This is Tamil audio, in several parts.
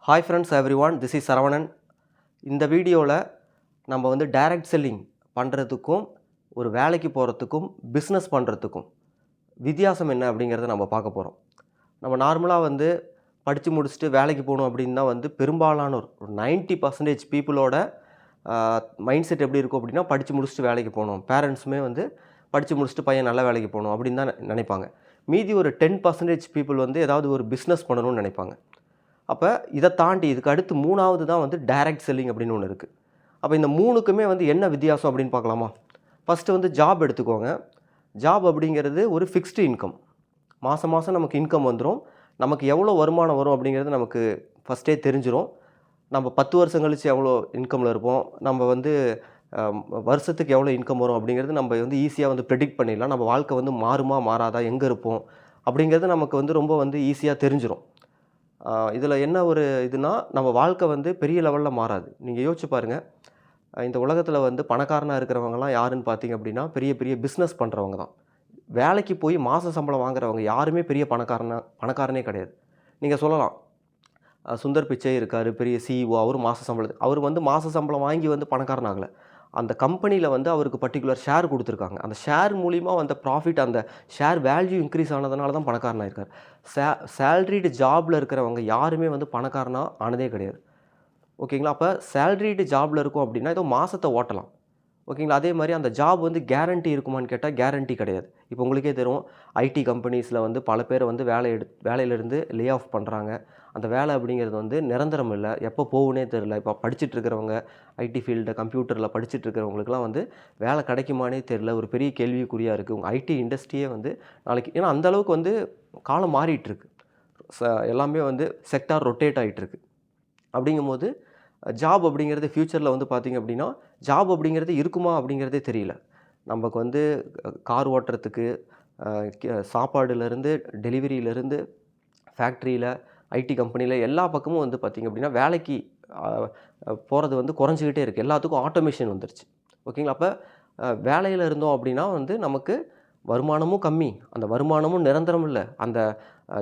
Hi friends everyone, this is Saravanan. இந்த வீடியோவில் நம்ம வந்து டைரக்ட் செல்லிங் பண்ணுறதுக்கும் ஒரு வேலைக்கு போகிறதுக்கும் பிஸ்னஸ் பண்ணுறதுக்கும் வித்தியாசம் என்ன அப்படிங்கிறத நம்ம பார்க்க போகிறோம். நம்ம நார்மலாக வந்து படித்து முடிச்சுட்டு வேலைக்கு போகணும் அப்படின்னு தான் வந்து பெரும்பாலானோர் ஒரு 90% பீப்புளோட மைண்ட் செட் எப்படி இருக்கும் அப்படின்னா, படித்து முடிச்சுட்டு வேலைக்கு போகணும். பேரண்ட்ஸுமே வந்து படித்து முடிச்சுட்டு பையன் நல்ல வேலைக்கு போகணும் அப்படின்னு தான் நினைப்பாங்க. மீதி ஒரு 10% பீப்புள் வந்து ஏதாவது ஒரு பிஸ்னஸ் பண்ணணும்னு நினைப்பாங்க. அப்போ இதை தாண்டி இதுக்கு அடுத்து மூணாவது தான் வந்து டைரக்ட் செல்லிங் அப்படின்னு ஒன்று இருக்குது. அப்போ இந்த மூணுக்குமே வந்து என்ன வித்தியாசம் அப்படின்னு பார்க்கலாமா? ஃபஸ்ட்டு வந்து ஜாப் எடுத்துக்கோங்க. ஜாப் அப்படிங்கிறது ஒரு ஃபிக்ஸ்டு இன்கம். மாதம் மாதம் நமக்கு இன்கம் வந்துடும். நமக்கு எவ்வளோ வருமானம் வரும் அப்படிங்கிறது நமக்கு ஃபஸ்ட்டே தெரிஞ்சிடும். நம்ம 10 வருஷம் கழித்து எவ்வளோ இன்கமில் இருப்போம், நம்ம வந்து வருஷத்துக்கு எவ்வளோ இன்கம் வரும் அப்படிங்கிறது நம்ம வந்து ஈஸியாக வந்து ப்ரெடிக்ட் பண்ணிடலாம். நம்ம வாழ்க்கை வந்து மாறுமா மாறாதா, எங்கே இருப்போம் அப்படிங்கிறது நமக்கு வந்து ரொம்ப வந்து ஈஸியாக தெரிஞ்சிடும். இதில் என்ன ஒரு இதுனா, நம்ம வாழ்க்கை வந்து பெரிய லெவலில் மாறாது. நீங்கள் யோசிச்சு பாருங்கள், இந்த உலகத்தில் வந்து பணக்காரனாக இருக்கிறவங்கலாம் யாருன்னு பார்த்தீங்க அப்படின்னா, பெரிய பெரிய பிஸ்னஸ் பண்ணுறவங்க தான். வேலைக்கு போய் மாத சம்பளம் வாங்குறவங்க யாருமே பெரிய பணக்காரனே கிடையாது. நீங்கள் சொல்லலாம், சுந்தர் பிச்சை இருக்கார், பெரிய சிஇஓ, அவர் அவர் வந்து மாத சம்பளம் வாங்கி வந்து பணக்காரன் ஆகலை. அந்த கம்பெனியில் வந்து அவருக்கு பர்டிகுலர் ஷேர் கொடுத்துருக்காங்க. அந்த ஷேர் மூலிமா வந்த ப்ராஃபிட், அந்த ஷேர் வேல்யூ இன்க்ரீஸ் ஆனதுனால தான் பணக்காரனாக இருக்கார். சேல்ரிடு ஜாபில் இருக்கிறவங்க யாருமே வந்து பணக்காரனாக ஆனதே கிடையாது. ஓகேங்களா? அப்போ சேல்ரிடு ஜாபில் இருக்கும் அப்படின்னா ஏதோ மாதத்தை ஓட்டலாம். ஓகேங்களா? அதே மாதிரி அந்த ஜாப் வந்து கேரண்டி இருக்குமான்னு கேட்டால் கேரண்டி கிடையாது. இப்போ உங்களுக்கே தெரியும், ஐடி கம்பெனிஸில் வந்து பல பேர் வந்து வேலையிலேருந்து லே ஆஃப் பண்ணுறாங்க. அந்த வேலை அப்படிங்கிறது வந்து நிரந்தரம் இல்லை, எப்போ போகுனே தெரில. இப்போ படிச்சுட்டு இருக்கிறவங்க, ஐடி ஃபீல்டு கம்ப்யூட்டரில் படிச்சுட்டு இருக்கிறவங்களுக்குலாம் வந்து வேலை கிடைக்குமானே தெரில, ஒரு பெரிய கேள்விக்குறியாக இருக்குது. உங்கள் ஐடி இண்டஸ்ட்ரியே வந்து நாளைக்கு, ஏன்னா அந்தளவுக்கு வந்து காலம் மாறிட்டுருக்கு, எல்லாமே வந்து செக்டார் ரொட்டேட் ஆகிட்டுருக்கு. அப்படிங்கும்போது ஜாப் அப்படிங்கிறது ஃப்யூச்சரில் வந்து பார்த்திங்க அப்படின்னா, ஜாப் அப்படிங்கிறது இருக்குமா அப்படிங்கிறதே தெரியல. நமக்கு வந்து கார் ஓட்டுறதுக்கு, சாப்பாடுலேருந்து, டெலிவரியிலேருந்து, ஃபேக்ட்ரியில், ஐடி கம்பெனியில் எல்லா பக்கமும் வந்து பார்த்திங்க அப்படின்னா வேலைக்கு போகிறது வந்து குறைஞ்சிக்கிட்டே இருக்குது. எல்லாத்துக்கும் ஆட்டோமேஷன் வந்துருச்சு. ஓகேங்களா? அப்போ வேலையில் இருந்தோம் அப்படின்னா வந்து நமக்கு வருமானமும் கம்மி, அந்த வருமானமும் நிரந்தரம் இல்லை. அந்த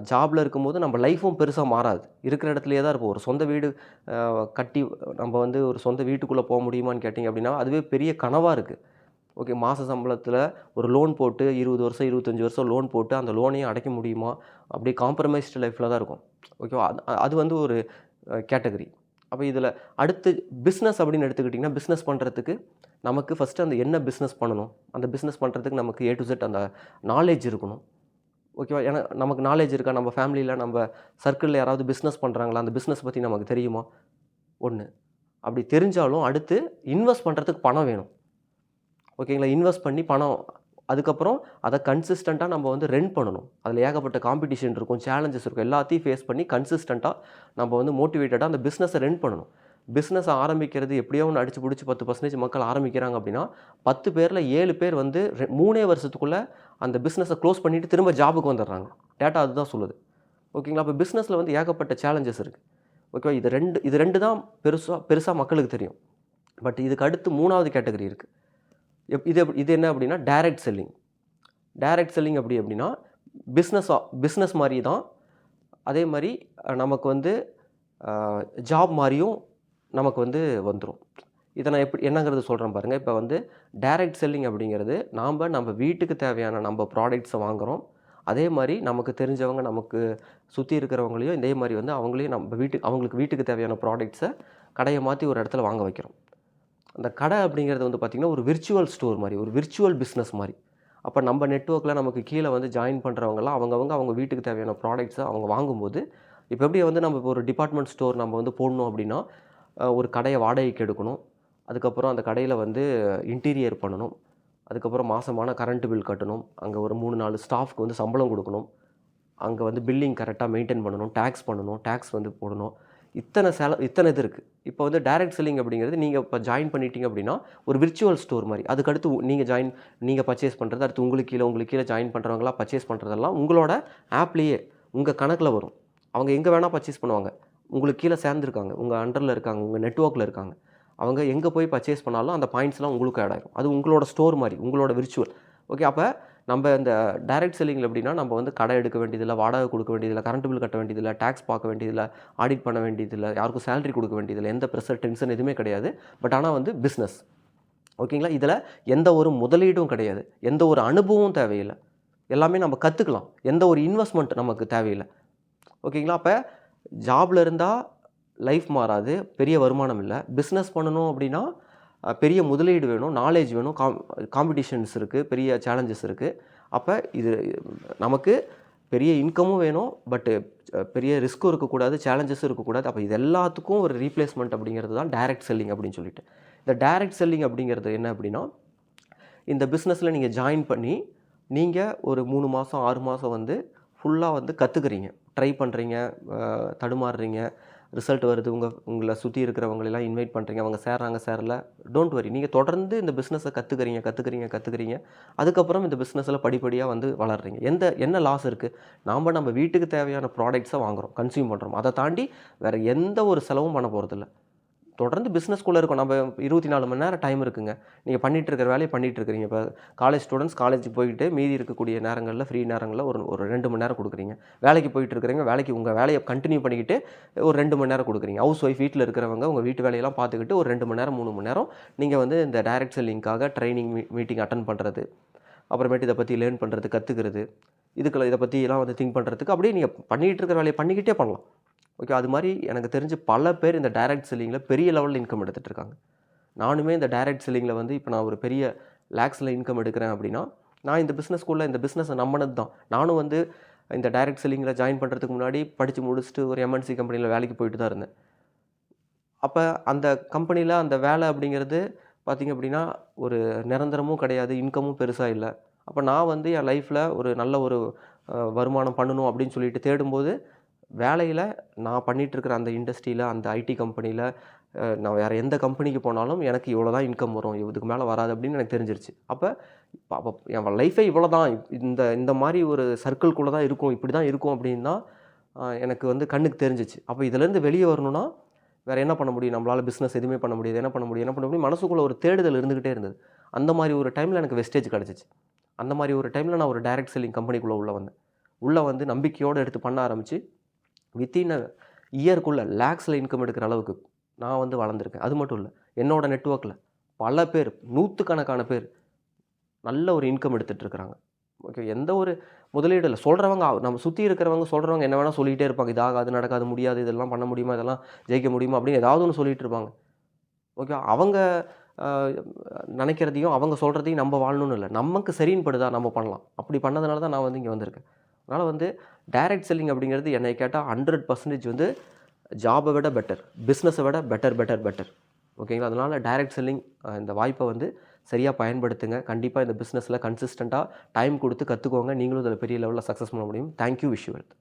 ஜாபில் இருக்கும்போது நம்ம லைஃப்பும் பெருசாக மாறாது, இருக்கிற இடத்துலையே தான் இருப்போம். ஒரு சொந்த வீடு கட்டி நம்ம வந்து ஒரு சொந்த வீட்டுக்குள்ளே போக முடியுமான்னு கேட்டிங்க அப்படின்னா அதுவே பெரிய கனவாக இருக்குது. ஓகே, மாத சம்பளத்தில் ஒரு லோன் போட்டு 20 வருஷம் 25 வருஷம் லோன் போட்டு அந்த லோனையும் அடைக்க முடியுமா? அப்படியே காம்ப்ரமைஸ்டு லைஃப்பில் தான் இருக்கும். ஓகேவா? அது வந்து ஒரு கேட்டகரி. அப்போ இதில் அடுத்து பிஸ்னஸ் அப்படின்னு எடுத்துக்கிட்டிங்கன்னா, பிஸ்னஸ் பண்ணுறதுக்கு நமக்கு ஃபஸ்ட்டு அந்த என்ன பிஸ்னஸ் பண்ணணும், அந்த பிஸ்னஸ் பண்ணுறதுக்கு நமக்கு A to Z அந்த நாலேஜ் இருக்கணும். ஓகேவா? ஏன்னா நமக்கு நாலேஜ் இருக்கா? நம்ம ஃபேமிலியில், நம்ம சர்க்கிளில் யாராவது பிஸ்னஸ் பண்ணுறாங்களா? அந்த பிஸ்னஸ் பற்றி நமக்கு தெரியுமா? ஒன்று. அப்படி தெரிஞ்சாலும் அடுத்து இன்வெஸ்ட் பண்ணுறதுக்கு பணம் வேணும். ஓகேங்களா? இன்வெஸ்ட் பண்ணி பணம், அதுக்கப்புறம் அதை கன்சிஸ்டண்ட்டாக நம்ம வந்து ரன் பண்ணணும். அதில் ஏகப்பட்ட காம்படிஷன் இருக்கும், சேலஞ்சஸ் இருக்கும். எல்லாத்தையும் ஃபேஸ் பண்ணி கன்சிஸ்டண்ட்டாக நம்ம வந்து மோட்டிவேட்டடாக அந்த பிஸ்னஸை ரன் பண்ணணும். பிஸ்னஸ் ஆரம்பிக்கிறது எப்படியோ ஒன்று அடிச்சு பிடிச்சி 10% மக்கள் ஆரம்பிக்கிறாங்க அப்படின்னா 10 பேரில் 7 பேர் வந்து 3 வருஷத்துக்குள்ளே அந்த பிஸ்னஸை க்ளோஸ் பண்ணிவிட்டு திரும்ப ஜாபுக்கு வந்துடுறாங்க. டேட்டா அதுதான் சொல்லுது. ஓகேங்களா? அப்போ பிஸ்னஸில் வந்து ஏகப்பட்ட சேலஞ்சஸ் இருக்குது. ஓகேவா? இது ரெண்டு தான் பெருசாக மக்களுக்கு தெரியும். பட் இதுக்கு அடுத்து 3வது கேட்டகரி இருக்குது. இது என்ன அப்படின்னா டைரக்ட் செல்லிங். டைரக்ட் செல்லிங் அப்படின்னா பிஸ்னஸ் மாதிரி தான். அதே மாதிரி நமக்கு வந்து ஜாப் மாதிரியும் நமக்கு வந்து வந்துடும். இதை நான் என்னங்கிறது சொல்கிறேன் பாருங்கள். இப்போ வந்து டைரக்ட் செல்லிங் அப்படிங்கிறது நம்ம வீட்டுக்கு தேவையான நம்ம ப்ராடக்ட்ஸை வாங்குகிறோம். அதே மாதிரி நமக்கு தெரிஞ்சவங்க, நமக்கு சுற்றி இருக்கிறவங்களையும் இதே மாதிரி வந்து அவங்களையும் அவங்களுக்கு வீட்டுக்கு தேவையான ப்ராடக்ட்ஸை கடையை மாற்றி ஒரு இடத்துல வாங்க வைக்கிறோம். அந்த கடை அப்படிங்கிறது வந்து பார்த்திங்கன்னா ஒரு விர்ச்சுவல் ஸ்டோர் மாதிரி, ஒரு விர்ச்சுவல் பிஸ்னஸ் மாதிரி. அப்போ நம்ம நெட்வொர்க்கில் நமக்கு கீழே வந்து ஜாயின் பண்ணுறவங்கலாம் அவங்க வீட்டுக்கு தேவையான ப்ராடக்ட்ஸை அவங்க வாங்கும்போது, இப்போ எப்படி வந்து நம்ம இப்போ ஒரு டிபார்ட்மெண்ட் ஸ்டோர் நம்ம வந்து போடணும் அப்படின்னா, ஒரு கடையை வாடகைக்கு எடுக்கணும். அதுக்கப்புறம் அந்த கடையில் வந்து இன்டீரியர் பண்ணணும். அதுக்கப்புறம் மாதமான கரண்ட் பில் கட்டணும். அங்கே ஒரு 3-4 ஸ்டாஃப்க்கு வந்து சம்பளம் கொடுக்கணும். அங்கே வந்து பில்லிங் கரெக்டாக மெயின்டைன் பண்ணணும். டேக்ஸ் வந்து போடணும். இத்தனை இது இருக்குது. இப்போ வந்து டைரக்ட் செல்லிங் அப்படிங்கிறது நீங்கள் இப்போ ஜாயின் பண்ணிட்டீங்க அப்படின்னா ஒரு விர்ச்சுவல் ஸ்டோர் மாதிரி. அதுக்கடுத்து நீங்கள் பர்ச்சேஸ் பண்ணுறது, அடுத்து உங்களுக்கு கீழே ஜாயின் பண்ணுறவங்களாம் பர்ச்சேஸ் பண்ணுறதெல்லாம் உங்களோட ஆப்லேயே உங்கள் கணக்கில் வரும். அவங்க எங்கே வேணால் பர்ச்சேஸ் பண்ணுவாங்க. உங்களுக்கு கீழே சேர்ந்துருக்காங்க, உங்கள் அண்டரில் இருக்காங்க, உங்கள் நெட்வொர்க்கில் இருக்காங்க. அவங்க எங்கே போய் பர்ச்சேஸ் பண்ணாலும் அந்த பாயிண்ட்ஸ்லாம் உங்களுக்கு ஆட் ஆகும். அது உங்களோட ஸ்டோர் மாதிரி, உங்களோட விர்ச்சுவல். ஓகே, அப்போ நம்ம இந்த டைரக்ட் செல்லிங்கில் எப்படின்னா, நம்ம வந்து கடை எடுக்க வேண்டியதில்ல, வாடகை கொடுக்க வேண்டியதில்ல, கரண்ட் பில் கட்ட வேண்டியதில்ல, டாக்ஸ் பார்க்க வேண்டியதில்ல, ஆடிட் பண்ண வேண்டியதில்ல, யாருக்கும் சேலரி கொடுக்க வேண்டியதில்ல, எந்த ப்ரெஷர், டென்ஷன் எதுவுமே கிடையாது. பட் ஆனால் வந்து பிஸ்னஸ். ஓகேங்களா? இதில் எந்த ஒரு முதலீடும் கிடையாது. எந்த ஒரு அனுபவமும் தேவையில்ல. எல்லாமே நம்ம கற்றுக்கலாம். எந்த ஒரு இன்வெஸ்ட்மெண்ட் நமக்கு தேவையில்ல. ஓகேங்களா? அப்போ ஜாப்ல இருந்தால் லைஃப் மாறாது, பெரிய வருமானம் இல்லை. பிஸ்னஸ் பண்ணணும் அப்படின்னா பெரிய முதலீடு வேணும், நாலேஜ் வேணும், காம்படிஷன்ஸ் இருக்குது, பெரிய சேலஞ்சஸ் இருக்குது. அப்போ இது நமக்கு பெரிய இன்கமும் வேணும், பட்டு பெரிய ரிஸ்க்கும் இருக்கக்கூடாது, சேலஞ்சஸும் இருக்கக்கூடாது. அப்போ இது எல்லாத்துக்கும் ஒரு ரீப்ளேஸ்மெண்ட் அப்படிங்கிறது தான் டைரக்ட் செல்லிங் அப்படின்னு சொல்லிட்டு. இந்த டைரக்ட் செல்லிங் அப்படிங்கிறது என்ன அப்படின்னா, இந்த பிஸ்னஸில் நீங்கள் ஜாயின் பண்ணி நீங்கள் ஒரு 3 மாதம் 6 மாதம் வந்து ஃபுல்லாக வந்து கற்றுக்குறீங்க, ட்ரை பண்ணுறீங்க, தடுமாறுறீங்க, ரிசல்ட் வருது, உங்களை சுற்றி இருக்கிறவங்களெல்லாம் இன்வைட் பண்ணுறீங்க, அவங்க சேர்றாங்க சேரல, டோன்ட் வரி. நீங்கள் தொடர்ந்து இந்த பிஸ்னஸை கற்றுக்குறீங்க. அதுக்கப்புறம் இந்த பிஸ்னஸில் படிப்படியாக வந்து வளர்றீங்க. என்ன லாஸ் இருக்குது? நம்ம வீட்டுக்கு தேவையான ப்ராடக்ட்ஸை வாங்குகிறோம், கன்சியூம் பண்ணுறோம். அதை தாண்டி வேறு எந்த ஒரு செலவும் பண்ண போகிறதில்ல. தொடர்ந்து பிஸ்னஸ்குள்ளே இருக்கும். நம்ம 24 மணி நேரம் டைம் இருக்குங்க. நீங்கள் பண்ணிகிட்டு இருக்கிற வேலையை பண்ணிகிட்டு இருக்கிறீங்க. இப்போ காலேஜ் ஸ்டூடெண்ட்ஸ் காலேஜுக்கு போயிட்டு மீதி இருக்கக்கூடிய நேரங்களில், ஃப்ரீ நேரங்களில் ஒரு 2 மணி நேரம் கொடுக்குறீங்க. வேலைக்கு போயிட்டு இருக்கிறீங்க, உங்கள் வேலையை கண்டினியூ பண்ணிக்கிட்டு ஒரு 2 மணி நேரம் கொடுக்குறீங்க. ஹவுஸ் ஒய்ஃப் வீட்டில் இருக்கிறவங்க உங்கள் வீட்டு வேலையெல்லாம் பார்த்துக்கிட்டு ஒரு 2 மணி நேரம் 3 மணி நேரம் நீங்கள் வந்து இந்த டைரக்ட் செல்லிங்காக ட்ரைனிங் மீட்டிங் அட்டன் பண்ணுறது, அப்புறமேட்டு இதை பற்றி லேர்ன் பண்ணுறது, கற்றுக்கிறது, இதை பற்றிலாம் வந்து திங்க் பண்ணுறதுக்கு அப்படியே நீங்கள் பண்ணிகிட்டு இருக்கிற வேலையை பண்ணிக்கிட்டே பண்ணலாம். ஓகே. அது மாதிரி எனக்கு தெரிஞ்சு பல பேர் இந்த டைரக்ட் செல்லிங்கில் பெரிய லெவலில் இன்கம் எடுத்துகிட்டு இருக்காங்க. நானுமே இந்த டைரக்ட் செல்லிங்கில் வந்து இப்போ நான் ஒரு பெரிய லேக்ஸில் இன்கம் எடுக்கிறேன் அப்படின்னா, நான் இந்த பிஸ்னஸை நம்பினது தான். நானும் வந்து இந்த டைரக்ட் செல்லிங்கில் ஜாயின் பண்ணுறதுக்கு முன்னாடி படித்து முடிச்சுட்டு ஒரு எம்என்சி கம்பெனியில் வேலைக்கு போயிட்டு தான் இருந்தேன். அப்போ அந்த கம்பெனியில் அந்த வேலை அப்படிங்கிறது பார்த்திங்க அப்படின்னா ஒரு நிரந்தரமும் கிடையாது, இன்கமும் பெருசாக இல்லை. அப்போ நான் வந்து என் லைஃப்பில் ஒரு நல்ல ஒரு வருமானம் பண்ணணும் அப்படின்னு சொல்லிட்டு தேடும்போது, வேலையில் நான் பண்ணிகிட்ருக்கிற அந்த இண்டஸ்ட்ரியில், அந்த ஐடி கம்பெனியில் நான் வேறு எந்த கம்பெனிக்கு போனாலும் எனக்கு இவ்வளோ தான் இன்கம் வரும், இதுக்கு மேலே வராது அப்படின்னு எனக்கு தெரிஞ்சிருச்சு. அப்போ என் லைஃபே இவ்வளோ தான், இந்த மாதிரி ஒரு சர்க்கிள்குள்ளே தான் இருக்கும், இப்படி தான் இருக்கும் அப்படின்னு தான் எனக்கு வந்து கண்ணுக்கு தெரிஞ்சிச்சு. அப்போ இதிலேருந்து வெளியே வரணும்னா வேறு என்ன பண்ண முடியும்? நம்மளால் பிஸ்னஸ் எதுவுமே பண்ண முடியாது, என்ன பண்ண முடியும் மனசுக்குள்ளே ஒரு தேடுதல் இருந்துக்கிட்டே இருந்தது. அந்த மாதிரி ஒரு டைமில் எனக்கு வெஸ்டேஜ் கிடச்சிச்சு. அந்த மாதிரி ஒரு டைமில் நான் ஒரு டைரக்ட் செல்லிங் கம்பெனிக்குள்ளே வந்தேன். உள்ளே வந்து நம்பிக்கையோடு எடுத்து பண்ண ஆரம்பித்து வித்தின் இயர்க்குள்ளே லேக்ஸில் இன்கம் எடுக்கிற அளவுக்கு நான் வந்து வளர்ந்துருக்கேன். அது மட்டும் இல்லை, என்னோடய நெட்வொர்க்கில் பல பேர், நூற்றுக்கணக்கான பேர் நல்ல ஒரு இன்கம் எடுத்துகிட்ருக்குறாங்க. ஓகே. எந்த ஒரு முதலீடு இல்லை. சொல்கிறவங்க, நம்ம சுற்றி இருக்கிறவங்க என்ன வேணால் சொல்லிகிட்டே இருப்பாங்க. இது ஆகாது, நடக்காது, முடியாது, இதெல்லாம் பண்ண முடியுமா, இதெல்லாம் ஜெயிக்க முடியுமா அப்படின்னு ஏதாவது ஒன்று சொல்லிகிட்டு இருப்பாங்க. ஓகே. அவங்க நினைக்கிறதையும் அவங்க சொல்கிறதையும் நம்ம வாழணும்னு இல்லை, நமக்கு சரின்னு படுதா நம்ம பண்ணலாம். அப்படி பண்ணதுனால தான் நான் வந்து இங்கே வந்திருக்கேன். அதனால் வந்து டைரக்ட் செல்லிங் அப்படிங்கிறது என்னை கேட்டால் 100% வந்து ஜாபை விட பெட்டர், பிஸ்னஸை விட பெட்டர். ஓகேங்களா? அதனால் டைரக்ட் செல்லிங் இந்த வாய்ப்பை வந்து சரியாக பயன்படுத்துங்க. கண்டிப்பாக இந்த பிஸ்னஸில் கன்சிஸ்டண்ட்டாக டைம் கொடுத்து கற்றுக்கோங்க. நீங்களும் இதில் பெரிய லெவலில் சக்ஸஸ் பண்ண முடியும். தேங்க்யூ. Wish you wealth.